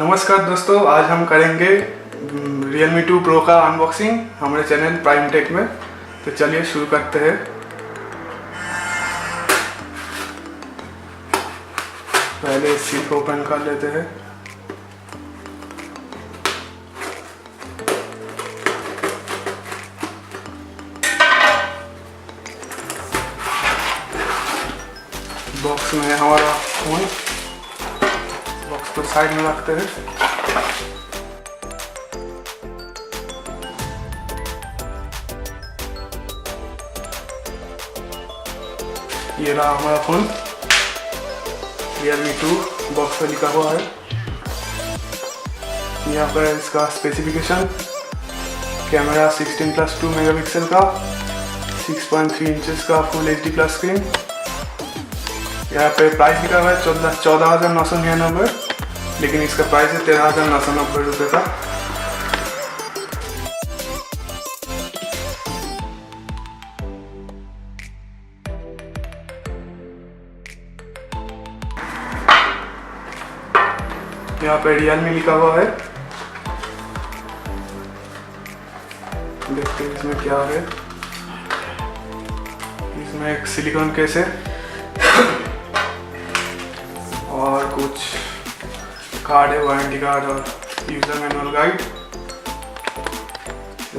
नमस्कार दोस्तों, आज हम करेंगे Realme 2 Pro का अनबॉक्सिंग हमारे चैनल प्राइम टेक में। तो चलिए शुरू करते हैं। पहले सील ओपन कर लेते हैं। बॉक्स में है हमारा फोन। बॉक्स को साइड में रखते हैं। ये रहा हमारा फोन, Realme 2 बॉक्स पर लिखा हुआ है। यहाँ पर इसका स्पेसिफिकेशन, कैमरा 16+2 मेगापिक्सल का 6.3 इंचेस का फुल HD प्लस स्क्रीन। यहाँ पे प्राइस लिखा हुआ है 14,999, लेकिन इसका प्राइस है 13,990 रुपये का। यहाँ पे Realme लिखा हुआ है। देखते हैं इसमें क्या है। इसमें एक सिलिकॉन केस है और कुछ कार्ड है, वारंटी कार्ड और यूजर मैनुअल गाइड।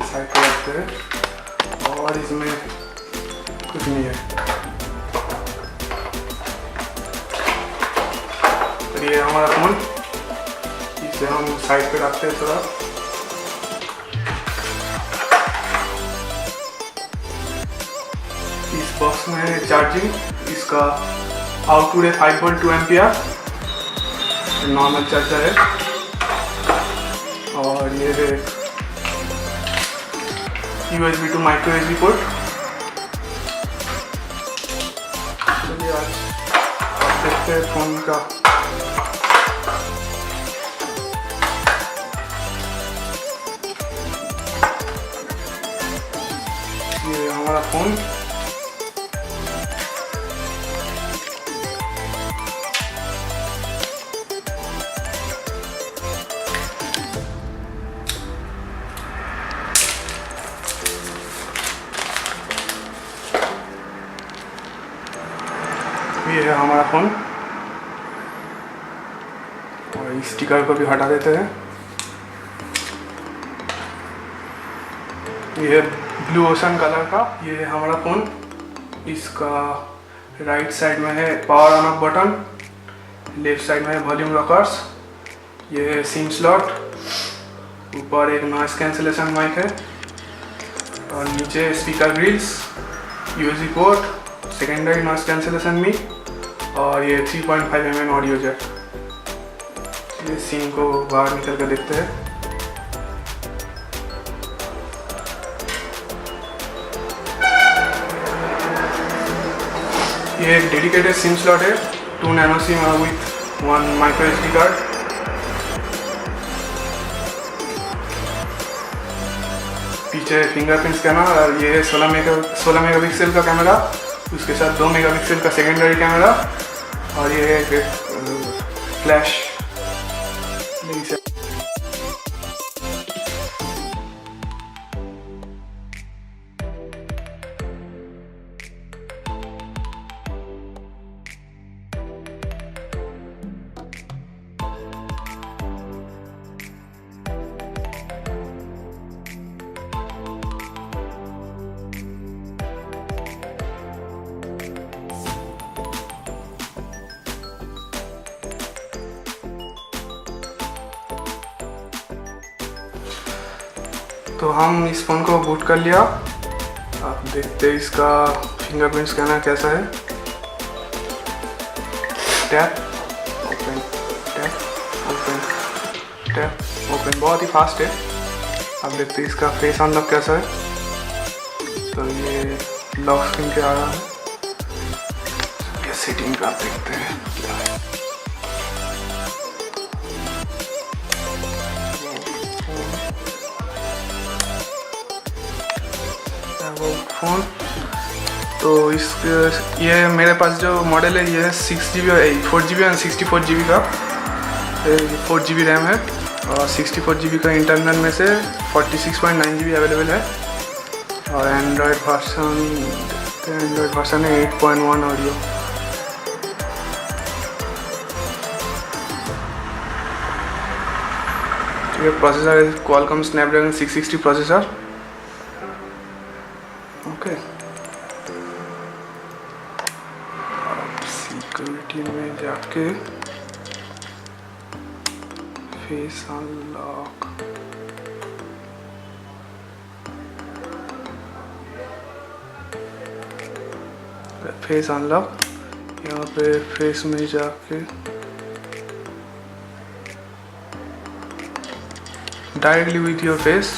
साइड पे रखते हैं और इसमें कुछ नहीं है। तो ये हमारा फोन, इसे हम साइड पे रखते हैं थोड़ा। इस बॉक्स में है चार्जिंग। इसका आउटपुट है 5 वोल्ट 2 एम्पियर, नॉर्मल चार्जर है। और ये है USB to micro SD port. चलिए आज देखते हैं फोन का। ये हमारा फोन, ये है हमारा फोन। और इस स्टिकर को भी हटा देते हैं। ये है ब्लू ओशन कलर का। ये है हमारा फोन। इसका राइट साइड में है power on off button, left side में है वॉल्यूम रॉकर्स। ये है सिम स्लॉट, ऊपर एक नॉइस कैंसिलेशन माइक है और नीचे speaker grills, USB port, secondary noise cancellation mic और ये 3.5 mm ऑडियो जैक। ये सिम को बाहर निकल कर देखते हैं। ये एक डेडिकेटेड सिम स्लॉट है, 2 nano SIM with 1 micro SD card. पीछे फिंगरप्रिंट स्कैनर और ये 16 मेगापिक्सल का कैमरा, उसके साथ 2 मेगापिक्सल का सेकेंडरी कैमरा और ये एक फ्लैश। तो हम इस फ़ोन को बूट कर लिया। आप देखते हैं इसका फिंगरप्रिंट स्कैनर कैसा है। Tap open, tap open, tap open, बहुत ही फास्ट है। आप देखते हैं इसका फेस अनलॉक कैसा है। तो ये लॉक स्क्रीन पे आ रहा है। ये सेटिंग का आप देखते हैं क्या है। फ़ोन तो ये मेरे पास जो मॉडल है ये है 6GB 4GB और 64GB का। 4 GB रैम है और 64 GB का इंटरनल में से 46.9 GB अवेलेबल है। और एंड्रॉयड वर्जन है 8.1 ऑडियो। ये प्रोसेसर है Qualcomm Snapdragon 660 processor. Okay, security में जाके फेस अनलॉक, फेस अनलॉक, यहाँ पे फेस में जाके डायरेक्टली विथ योर फेस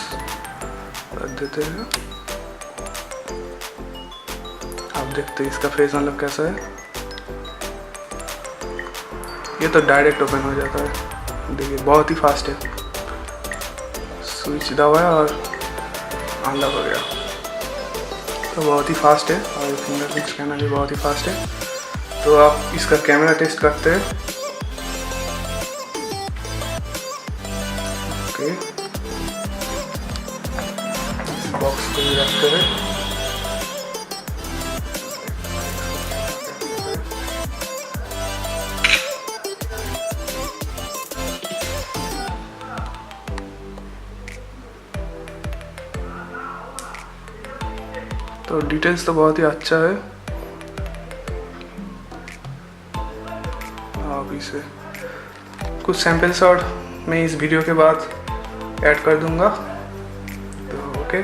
कर देते हैं। आप देखते हैं इसका फेस अनलॉक कैसा है। ये तो डायरेक्ट ओपन हो जाता है, देखिए बहुत ही फास्ट है। स्विच दबाया और अनलॉक हो गया, तो बहुत ही फास्ट है। और फिंगरप्रिंट स्कैनर भी बहुत ही फास्ट है। तो आप इसका कैमरा टेस्ट करते हैं। ओके, बॉक्स को भी रखते हैं। तो डिटेल्स तो बहुत ही अच्छा है। आप इसे कुछ सैंपल शॉट मैं इस वीडियो के बाद ऐड कर दूंगा। तो ओके।